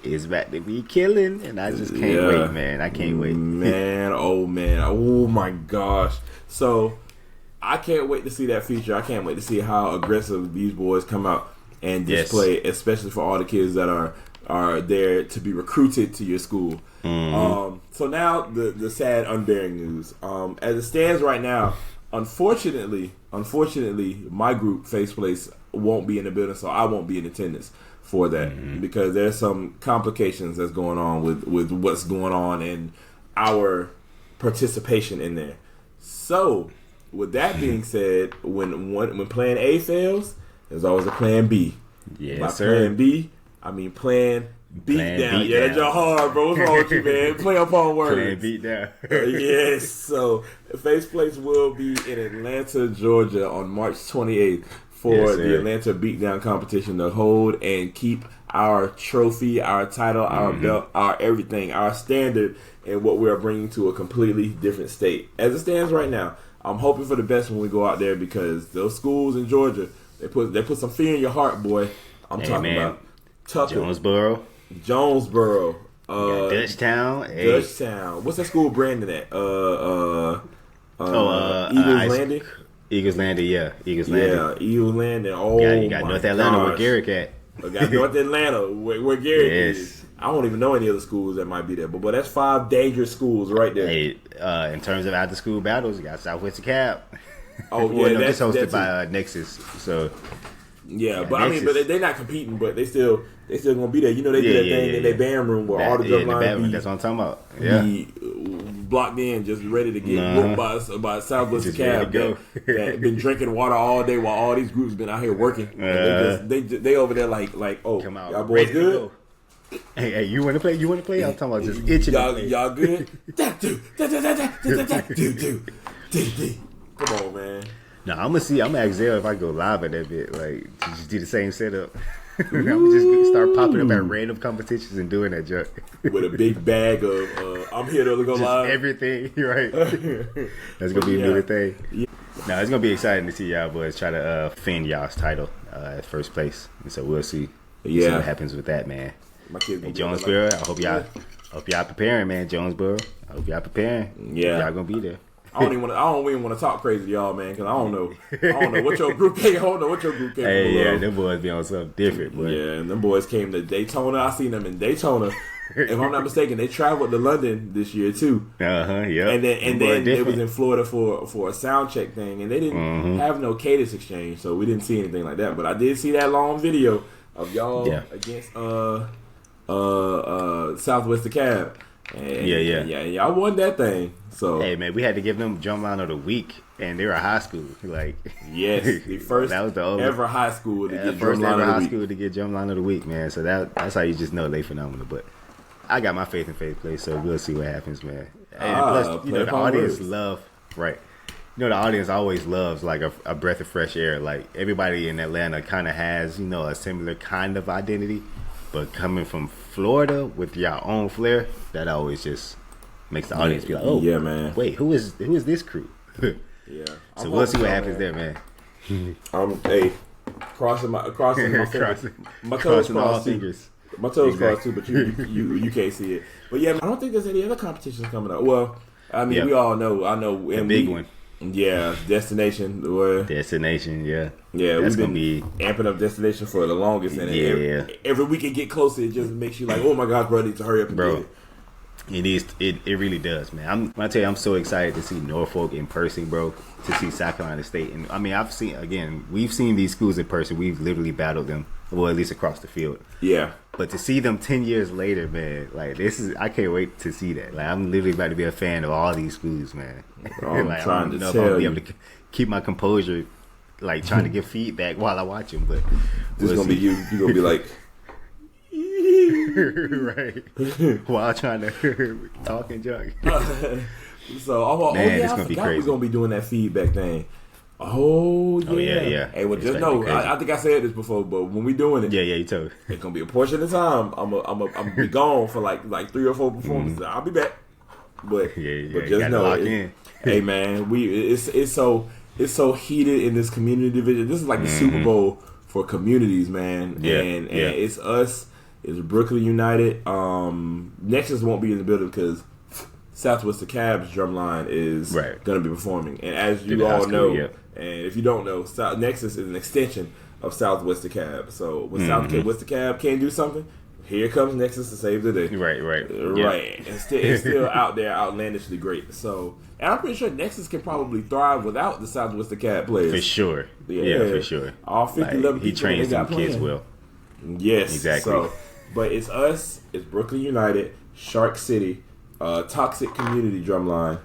is about to be killing, and I just can't wait, man. I can't wait, man. Oh my gosh. So I can't wait to see that feature. I can't wait to see how aggressive these boys come out and display, especially for all the kids that are there to be recruited to your school. So now the sad, unbearing news. As it stands right now, unfortunately, my group, Face Place, won't be in the building, so I won't be in attendance for that because there's some complications that's going on with what's going on and our participation in there. So, with that being said, when Plan A fails, there's always a Plan B. Yes, By sir. Plan B, I mean Plan Beatdown. Yeah, that's your hard, bro. What's wrong with you, man? Play upon words. Plan Beatdown. Yes. So, Face Place will be in Atlanta, Georgia on March 28th for the Atlanta Beatdown competition to hold and keep our trophy, our title, our belt, our everything, our standard, and what we are bringing to a completely different state. As it stands right now, I'm hoping for the best when we go out there because those schools in Georgia, they put some fear in your heart, boy. I'm talking about Tucker, Jonesboro, Dutchtown. What's that school branded at? Eagles Landing. Eagles Landing. Yeah, Eagles Landing. Oh, you got North Atlanta where Garrick at. I got North Atlanta where Garrick is. I don't even know any other schools that might be there, but that's 5 dangerous schools right there. Hey, in terms of after school battles, you got Southwest Cab. Oh yeah, that's hosted by Nexus. So yeah, but Nexus. I mean, but they're not competing, but they still gonna be there. You know, they do that thing in their band room where all the drum lines that's what I'm talking about. Yeah, be blocked in, just ready to get whooped by Southwest Cab that been drinking water all day while all these groups been out here working. They over there like oh, come out, y'all boys good. Hey, you want to play? I'm talking about just itching. Y'all good? Come on, man. No, I'm gonna ask Zell if I go live at that bit, like to just do the same setup. I'm just gonna start popping up at random competitions and doing that junk with a big bag of I'm here to go just live. Everything, right? That's gonna be a new thing. Yeah. No, it's gonna be exciting to see y'all boys try to defend y'all's title at first place, and so we'll see. See what happens with that, man. My kids hey, Jonesboro, I hope y'all preparing, man. Jonesboro, I hope y'all preparing. Yeah, y'all gonna be there. I don't even want to talk crazy to y'all, man, because I don't know what your group came. I don't know what your group came. Hey, them boys be on something different, boy. Yeah, and them boys came to Daytona. I seen them in Daytona. If I'm not mistaken, they traveled to London this year too. Yeah. And then it was in Florida for a sound check thing, and they didn't have no cadence exchange, so we didn't see anything like that. But I did see that long video of y'all against Southwest Cab. And, yeah. Y'all won that thing. So hey, man, we had to give them drumline of the week, and they were a high school. Like yes, the first that was the only, ever high school to get first drumline ever of the high week. School to get drumline of the week, man. So that's how you just know they phenomenal. But I got my faith in Faith Place, so we'll see what happens, man. And plus, the audience the audience always loves like a breath of fresh air. Like everybody in Atlanta kind of has a similar kind of identity. But coming from Florida with your own flair, that always just makes the audience be like, "Oh, yeah, man! Wait, who is this crew?" Yeah. So we'll see what happens there, man. Crossing my fingers. My toes crossed too. My toes crossed too, but you can't see it. But yeah, I don't think there's any other competitions coming up. Well, I mean, we all know. I know. The big one. Yeah, Destination. Boy. Destination, yeah. Yeah, that's we've gonna been be amping up Destination for the longest, and yeah. every week it get closer, it just makes you like, oh my gosh, bro, I need to hurry up and get it. It is. It really does, man. I tell you, I'm so excited to see Norfolk in person, bro. To see South Carolina State, and I mean, we've seen these schools in person. We've literally battled them, well, at least across the field. Yeah. But to see them 10 years later, man, like I can't wait to see that. Like I'm literally about to be a fan of all these schools, man. I'm like, trying I don't to know tell if I'll be you. able to keep my composure, like trying to give feedback while I watch them. But this is gonna be you. You're gonna be like. right. While trying to talk and junk. So, man, I gonna be forgot crazy. we're gonna be doing that feedback thing. Oh yeah. Hey, well, It's just gonna be know, crazy. I think I said this before, but when we doing it, Yeah, you told. it's gonna be a portion of the time. I'm gonna be gone for like 3 or 4 performances. I'll be back, but Yeah, but you just gotta know, lock in. hey man, it's so heated in this community division. This is like the Super Bowl for communities, man. Yeah, and yeah. it's us. It's Brooklyn United. Nexus won't be in the building because Southwest DeKalb's drumline is Right. going to be performing. And as Through you the high all school, know, yeah. and if you don't know, Nexus is an extension of Southwest DeKalb. So when Southwest DeKalb can't do something, here comes Nexus to save the day. Right. Right. It's still out there outlandishly great. So, and I'm pretty sure Nexus can probably thrive without the Southwest DeKalb players. For sure. Yeah, for sure. All 50 Like, level he people trains they got them kids playing. well. Yes, Exactly. So, but it's us, it's Brooklyn United, Shark City, Toxic Community Drumline,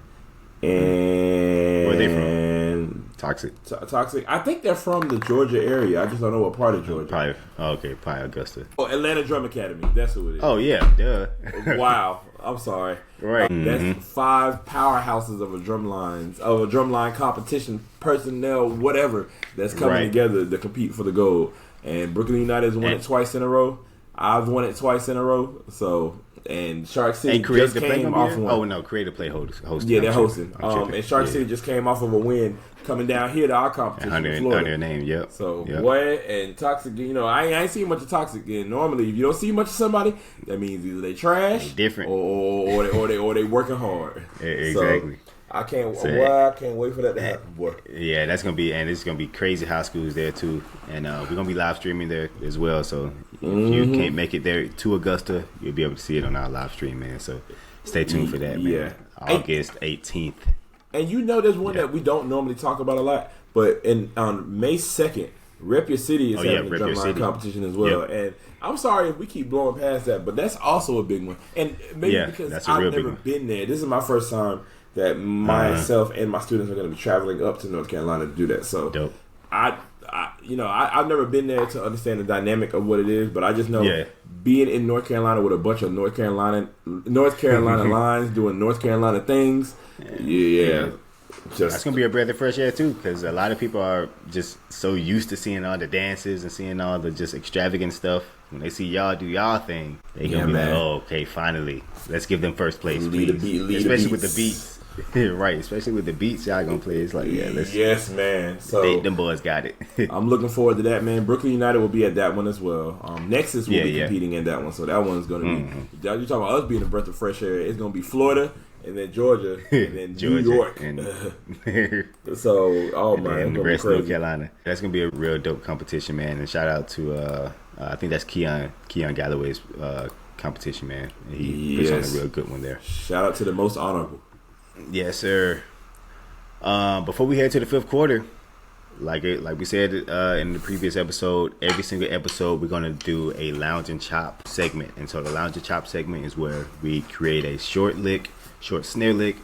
and Where are they from? Toxic. Toxic. I think they're from the Georgia area. I just don't know what part of Georgia. Probably Augusta. Oh, Atlanta Drum Academy. That's who it is. Oh yeah, duh. Wow. I'm sorry. Right. That's 5 powerhouses of a drumline competition personnel, whatever, that's coming Right. together to compete for the gold. And Brooklyn United has won it twice in a row. I've won it twice in a row. So, and Shark City And Creative just Play came gonna be off there? one. Oh no, Creative Play hosting. Yeah, they're I'm hosting. tripping. I'm tripping. And Shark Yeah. City just came off of a win coming down here to our competition Under in Florida. their name, yep. So, Yep. boy, and Toxic, I ain't seen much of Toxic. And normally, if you don't see much of somebody, that means either they trash, They different. or they working hard. Exactly. So, I can't wait for that to happen, boy. Yeah, it's gonna be crazy high schools there too, and we're gonna be live streaming there as well. So if you can't make it there to Augusta, you'll be able to see it on our live stream, man. So stay tuned for that, man. Yeah. August 18th. And there's one that we don't normally talk about a lot, but on May 2nd, Rep Your City is having a Rep Your drumline City. competition as well. Yep. And I'm sorry if we keep blowing past that, but that's also a big one. And maybe because that's a I've real big never one. been there. This is my first time that myself and my students are going to be traveling up to North Carolina to do that. So Dope. I've never been there to understand the dynamic of what it is, but I just know being in North Carolina with a bunch of North Carolina lines doing North Carolina things. Yeah. That's gonna be a breath of fresh air too, because a lot of people are just so used to seeing all the dances and seeing all the just extravagant stuff. When they see y'all do y'all thing, they gonna be man. like, "Oh, okay, finally, let's give them first place, Lead the please." beat, Especially with the beats, right? Especially with the beats y'all gonna play. It's like, Yes, man. So them boys got it. I'm looking forward to that, man. Brooklyn United will be at that one as well. Nexus will be competing in that one, so that one's going to be. You're talking about us being a breath of fresh air. It's going to be Florida, and then Georgia, and then New York. and So, man, and the it's rest gonna of be North Carolina. That's gonna be a real dope competition, man. And shout out to I think that's Keon Galloway's competition, man. He puts on a real good one there. Shout out to the most honorable. Yes, sir. Before we head to the fifth quarter, like we said in the previous episode, every single episode we're gonna do a lounge and chop segment. And so the lounge and chop segment is where we create a short snare lick,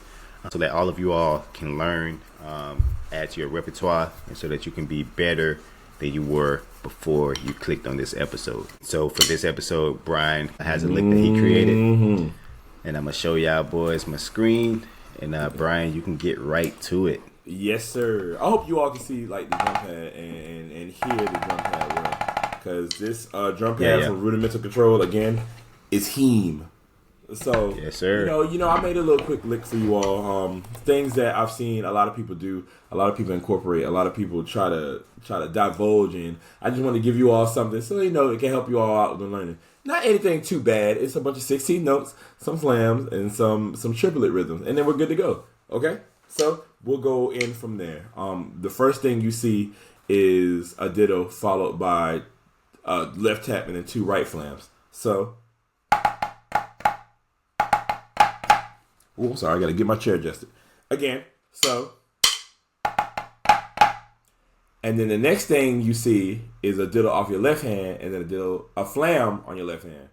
so that all of you all can learn, add to your repertoire, and so that you can be better than you were before you clicked on this episode. So for this episode, Bryon has a lick that he created, and I'm gonna show y'all boys my screen, and Bryon, you can get right to it. Yes, sir. I hope you all can see like the drum pad and hear the drum pad well, because this drum pad from Rudimental Control again is Heem. So, yes, sir. I made a little quick lick for you all. Things that I've seen a lot of people do, a lot of people incorporate, a lot of people try to divulge in. I just want to give you all something so it can help you all out with the learning. Not anything too bad. It's a bunch of 16 notes, some flams, and some triplet rhythms, and then we're good to go. Okay, so we'll go in from there. The first thing you see is a ditto followed by a left tap and then 2 right flams. So. Oh, sorry, I gotta get my chair adjusted. Again, so. And then the next thing you see is a ditto off your left hand and then a flam on your left hand.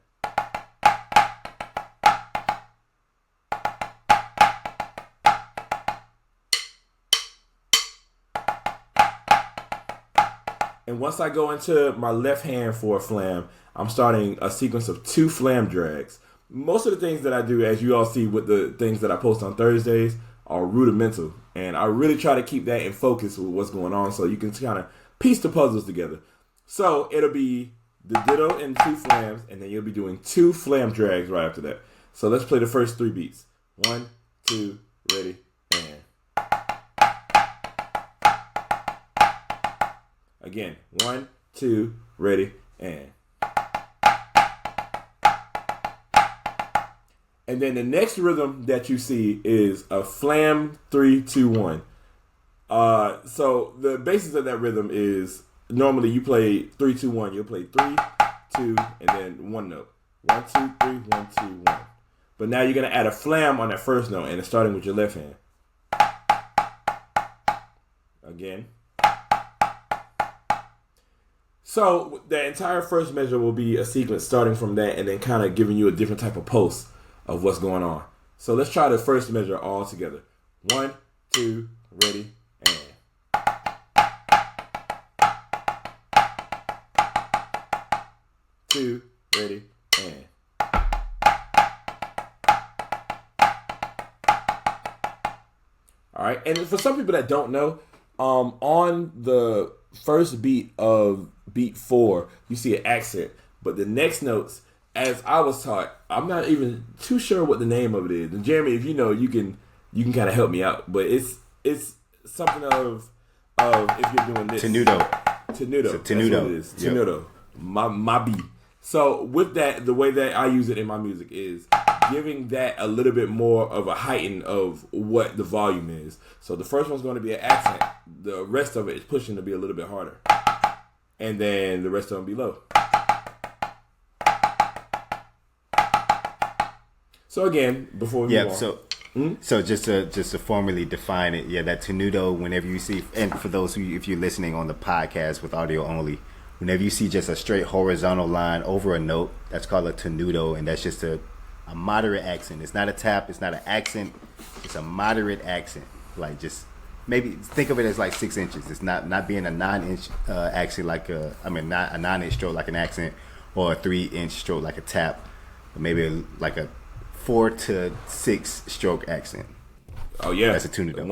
And once I go into my left hand for a flam, I'm starting a sequence of 2 flam drags. Most of the things that I do, as you all see with the things that I post on Thursdays, are rudimental. And I really try to keep that in focus with what's going on so you can kind of piece the puzzles together. So it'll be the ditto and 2 flams, and then you'll be doing 2 flam drags right after that. So let's play the first 3 beats. 1, 2, ready, and. Again, 1, 2, ready, and. And then the next rhythm that you see is a flam 3, 2, 1. So the basis of that rhythm is normally you play 3, 2, 1. You'll play 3, 2, and then 1 note. 1, 2, 3, 1, 2, 1. But now you're gonna add a flam on that first note, and it's starting with your left hand. Again. So the entire first measure will be a sequence starting from that, and then kind of giving you a different type of pulse of what's going on. So let's try the first measure all together. 1, 2, ready, and. Two, ready, and. All right, and for some people that don't know, on the first beat of beat 4, you see an accent, but the next notes, as I was taught, I'm not even too sure what the name of it is. And Jeremy, if you know, you can kind of help me out. But it's something of if you're doing this. Tenuto. Tenuto. It's a tenuto. That's what it is. Tenuto. My beat. So with that, the way that I use it in my music is giving that a little bit more of a heighten of what the volume is. So the first one's going to be an accent. The rest of it is pushing to be a little bit harder. And then the rest of them be low. So again, before we move on. So just to formally define it, that tenuto, whenever you see, and for those if you're listening on the podcast with audio only, whenever you see just a straight horizontal line over a note, that's called a tenuto, and that's just a moderate accent. It's not a tap, it's not an accent, it's a moderate accent. Like just maybe think of it as like 6 inches. It's not being a 9-inch accent not a 9-inch stroke like an accent, or a 3-inch stroke like a tap, or maybe like a 4 to 6 stroke accent. Oh yeah, that's a tenuto.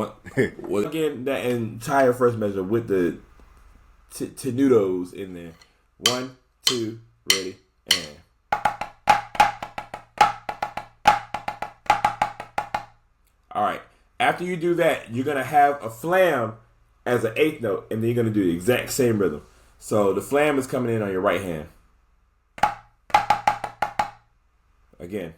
Well, again, that entire first measure with the tenutos in there. 1, 2, ready, and. All right. After you do that, you're gonna have a flam as an 8th note, and then you're gonna do the exact same rhythm. So the flam is coming in on your right hand. Again.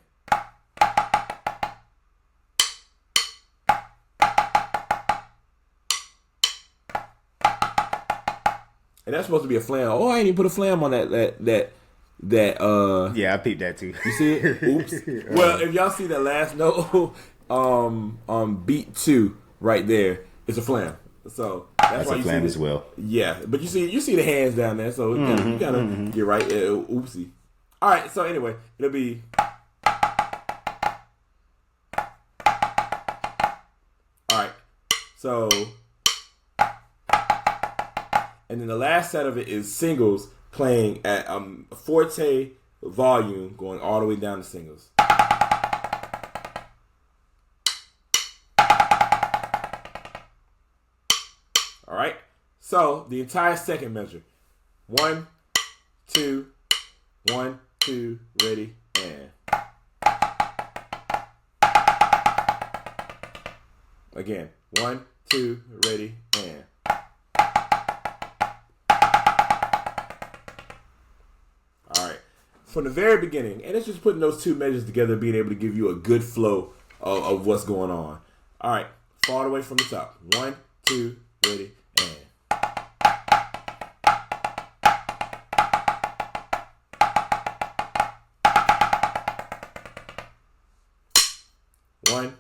And that's supposed to be a flam. Oh, I ain't even put a flam on that. Yeah, I peeped that too. You see it? Oops. Well, if y'all see that last note on beat 2 right there, it's a flam. So that's why a you flam see as well. Yeah, but you see the hands down there, so you gotta get right. Oopsie. All right. So anyway, it'll be. All right. So. And then the last set of it is singles playing at forte volume going all the way down to singles. All right. So the entire second measure. 1, 2, 1, 2, ready, and. Again, 1, 2, ready, and. All right. From the very beginning, and it's just putting those two measures together, being able to give you a good flow of what's going on. All right. Far away from the top. 1, 2, ready, and. One,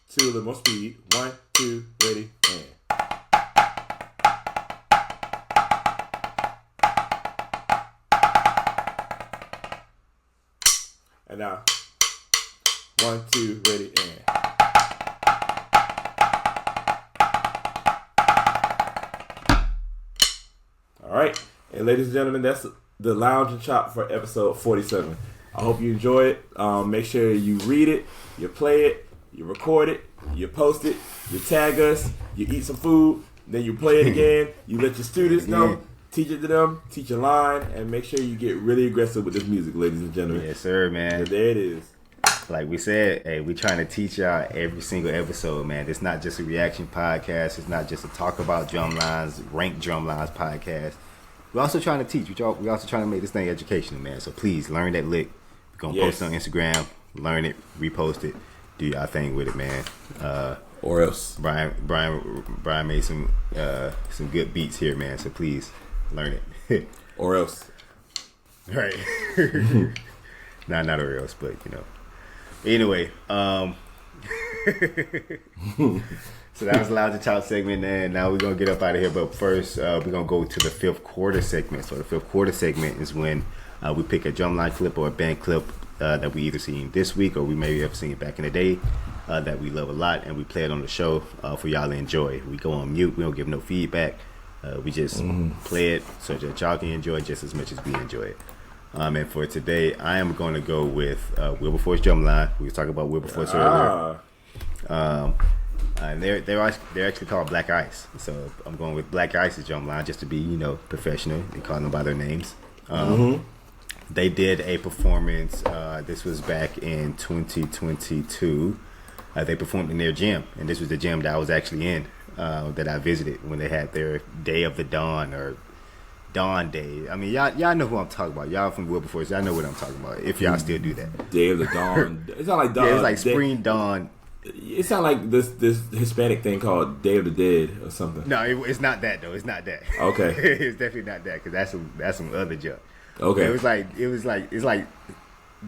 two, a little more speed. 1, 2, ready, and. And now, 1, 2, ready, and. All right, and ladies and gentlemen, that's the Lounge and Chop for episode 47. I hope you enjoy it. Make sure you read it, you play it, you record it, you post it, you tag us, you eat some food, then you play it again, you let your students know, teach it to them, teach a line, and make sure you get really aggressive with this music, ladies and gentlemen. Yes, sir, man. So there it is. Like we said, hey, we trying to teach y'all every single episode, man. It's not just a reaction podcast. It's not just a talk about drumlines, ranked drumlines podcast. We're also trying to teach. We're also trying to make this thing educational, man. So please learn that lick. We're gonna post it on Instagram, learn it, repost it, do y'all thing with it, man. Or else. Bryon made some good beats here, man. So please learn it. Or else. Right. Nah, not or else, but you know. Anyway, so that was the Lounge and Chop segment, and now we're gonna get up out of here. But first, we're gonna go to the fifth quarter segment. So the fifth quarter segment is when we pick a drumline clip or a band clip that we either seen this week or we maybe have seen back in the day that we love a lot, and we play it on the show for y'all to enjoy. We go on mute. We don't give no feedback. We just play it so that y'all can enjoy it just as much as we enjoy it. And for today, I am going to go with Wilberforce Drumline. We were talking about Wilberforce earlier. And they're actually called Black Ice. So I'm going with Black Ice's drumline just to be, professional and call them by their names. They did a performance. This was back in 2022. They performed in their gym, and this was the gym that I was actually in that I visited when they had their Day of the Dawn or Dawn Day. I mean, y'all know who I'm talking about. Y'all from Wilberforce, y'all know what I'm talking about. If y'all still do that, Day of the Dawn. It's not like dawn. Yeah, it's like spring dawn. It sounds like this Hispanic thing called Day of the Dead or something. No, it's not that though. It's not that. Okay, it's definitely not that because that's some other junk. Okay, it's like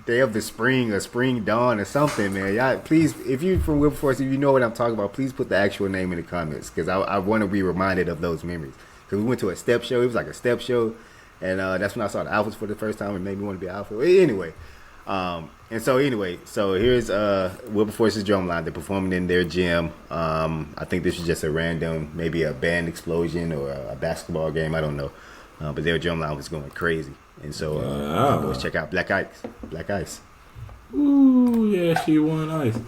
Day of the Spring or Spring Dawn or something, man. Y'all, please, if you're from Wilberforce, if you know what I'm talking about, please put the actual name in the comments because I want to be reminded of those memories. Because we went to a step show. It was like a step show. And that's when I saw the outfits for the first time. It made me want to be an outfit. Anyway. So here's Wilberforce's drumline. They're performing in their gym. I think this was just a random, maybe a band explosion or a basketball game. I don't know. But their drumline was going crazy. And so boys, check out Black Ice. Black Ice. Ooh, yeah, she won ice.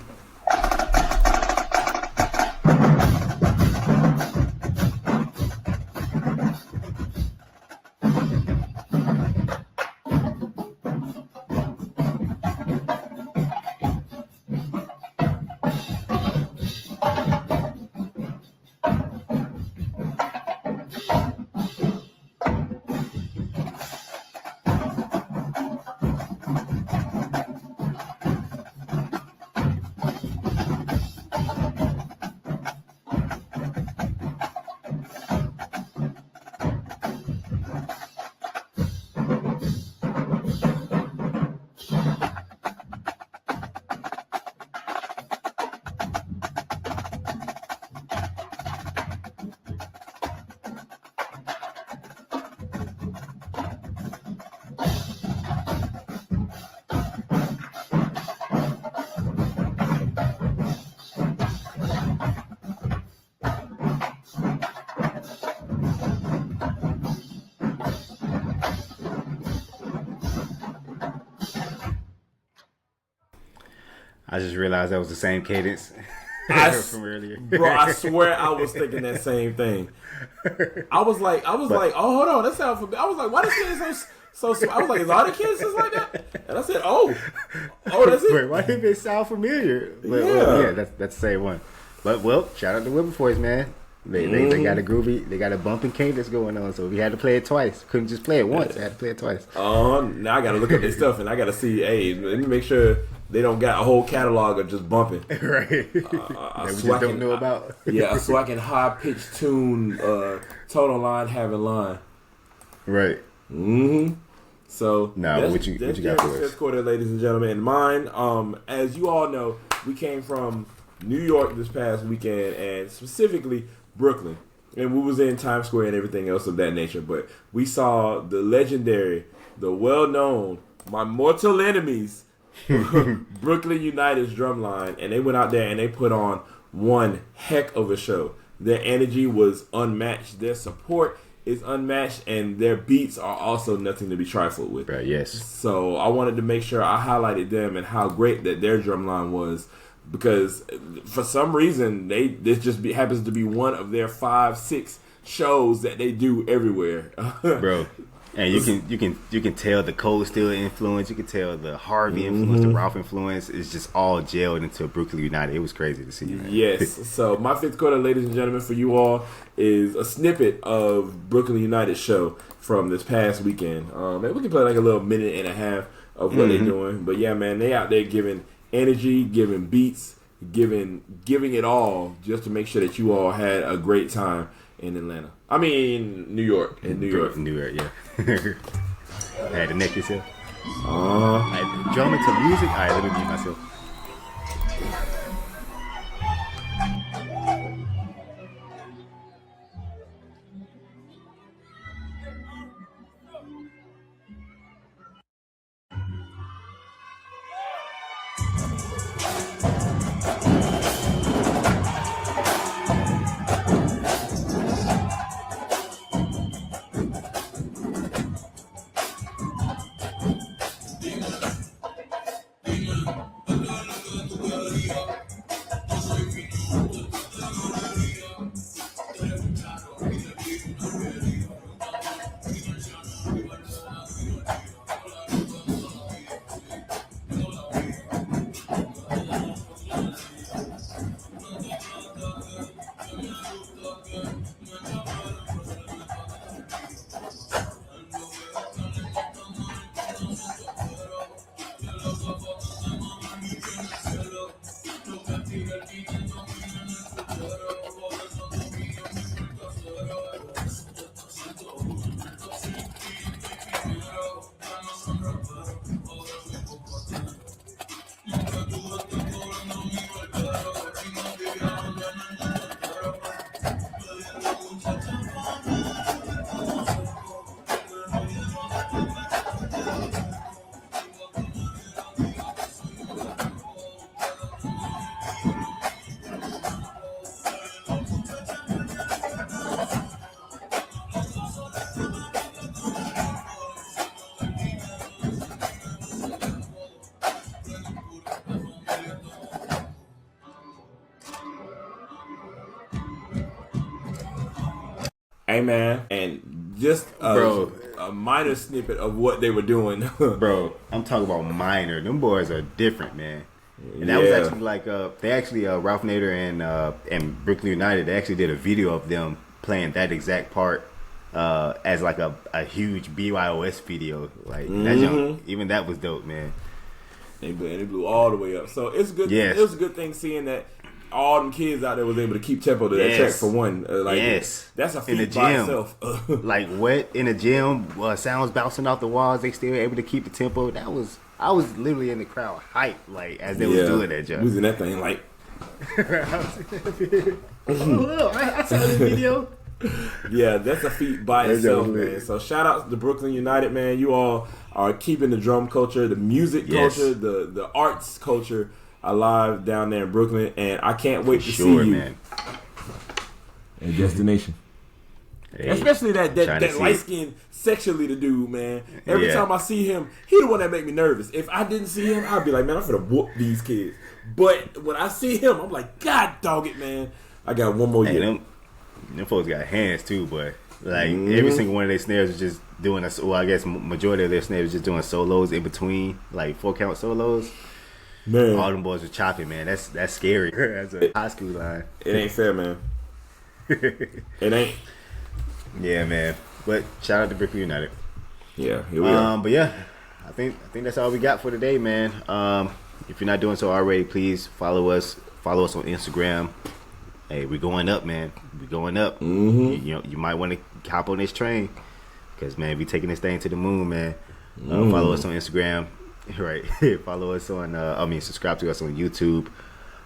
I just realized that was the same cadence from earlier. Bro, I swear I was thinking that same thing. I was like, oh, hold on, that sounds familiar. I was like, why does it so I was like, is all the kids just like that? And I said, oh, that's it. Wait, why did it sound familiar? But, yeah, that's the same one. But well, shout out to Wilberforce, man. They got a groovy, they got a bumping cadence going on, so we had to play it twice. Couldn't just play it once. I had to play it twice. Now I gotta look up their stuff and I gotta see. Hey, let me make sure they don't got a whole catalog of just bumping. Right. That we just don't know about. Yeah, a swacking high pitched tune, total line having line. Right. So now, what you got for us? Fifth quarter, ladies and gentlemen, and mine. As you all know, we came from New York this past weekend, and specifically Brooklyn, and we was in Times Square and everything else of that nature. But we saw the legendary, the well-known, my mortal enemies, Brooklyn United's drumline, and they went out there and they put on one heck of a show. Their energy was unmatched. Their support is unmatched, and their beats are also nothing to be trifled with. Right, yes. So I wanted to make sure I highlighted them and how great that their drumline was, because for some reason this just happens to be one of their 5-6 shows that they do everywhere. Bro. And you can tell the Cold Steel influence, you can tell the Harvey influence, the Ralph influence is just all gelled into Brooklyn United. It was crazy to see, man. Yes. So my fifth quarter, ladies and gentlemen, for you all is a snippet of Brooklyn United's show from this past weekend. And we can play like a little minute and a half of what they're doing. But yeah, man, they out there giving energy, giving beats, giving it all just to make sure that you all had a great time in Atlanta. I mean, New York. In New York. New York, yeah. I had to neck yourself. Drum into music. All right, let me mute myself. Hey man, and just a minor snippet of what they were doing. Bro, I'm talking about minor. Them boys are different, man. And that was actually like Ralph Nader and Brooklyn United, they actually did a video of them playing that exact part as like a huge BYOS video. Like that jump, even that was dope, man. They blew all the way up. So it's good. Yes. It was a good thing seeing that all them kids out there was able to keep tempo to that track for one. That's a feat in the by gym. itself. Like what in the gym, sounds bouncing off the walls, they still able to keep the tempo. I was literally in the crowd hype, like as they was doing that job. We was in that thing like. I saw this video. Yeah, that's a feat by itself, man. So shout out to Brooklyn United, man. You all are keeping the drum culture, the music culture, the arts culture alive down there in Brooklyn, and I can't wait to see you, man. At Destination. Hey, especially that light skinned sexually the dude, man. Every time I see him, he the one that make me nervous. If I didn't see him, I'd be like, man, I'm finna whoop these kids. But when I see him, I'm like, God dog it, man. I got one more year. Them folks got hands too, but like every single one of their snares is just doing I guess majority of their snares is just doing solos in between, like 4-count solos. Man. All them boys were chopping, man. That's scary. That's a high school line. It ain't fair, man. It ain't. Yeah, man. But shout out to Brickley United. Yeah, here we are. But yeah, I think that's all we got for today, man. If you're not doing so already, please follow us. Follow us on Instagram. Hey, we're going up, man. We're going up. Mm-hmm. You might want to hop on this train, because man, we taking this thing to the moon, man. Follow us on Instagram, right? Follow us on. Subscribe to us on YouTube.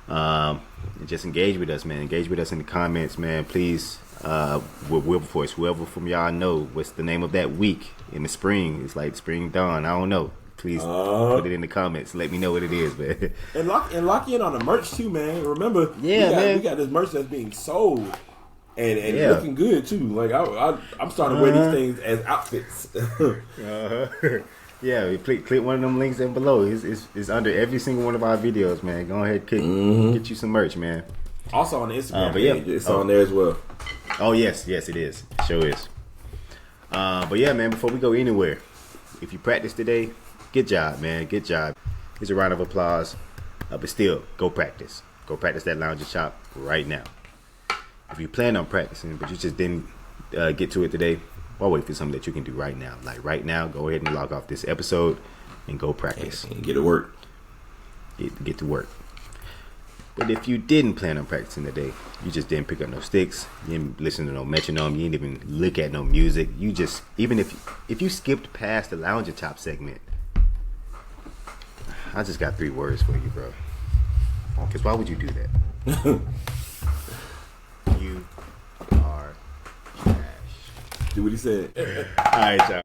And just engage with us, man. Engage with us in the comments, man. Please, Wilberforce, whoever from y'all know what's the name of that week in the spring. It's like spring dawn. I don't know. Please put it in the comments. Let me know what it is, man. And lock in on the merch too, man. Remember, we got this merch that's being sold and looking good too. Like I'm starting to wear these things as outfits. Yeah, click one of them links in below. It's under every single one of our videos, man. Go ahead, get you some merch, man. Also on the Instagram page, it's on there as well. Oh yes, it is. It sure is. But yeah, man. Before we go anywhere, if you practice today, good job, man. Good job. Here's a round of applause. But still, go practice. Go practice that lounger chop right now. If you plan on practicing, but you just didn't get to it today, why wait for something that you can do right now? Like right now, go ahead and log off this episode and go practice. And get to work. Get to work. But if you didn't plan on practicing today, you just didn't pick up no sticks, you didn't listen to no metronome, you didn't even look at no music, you just, even if you skipped past the lounger chop segment, I just got 3 words for you, bro. Because why would you do that? You are trash. Do what he said. All right, y'all.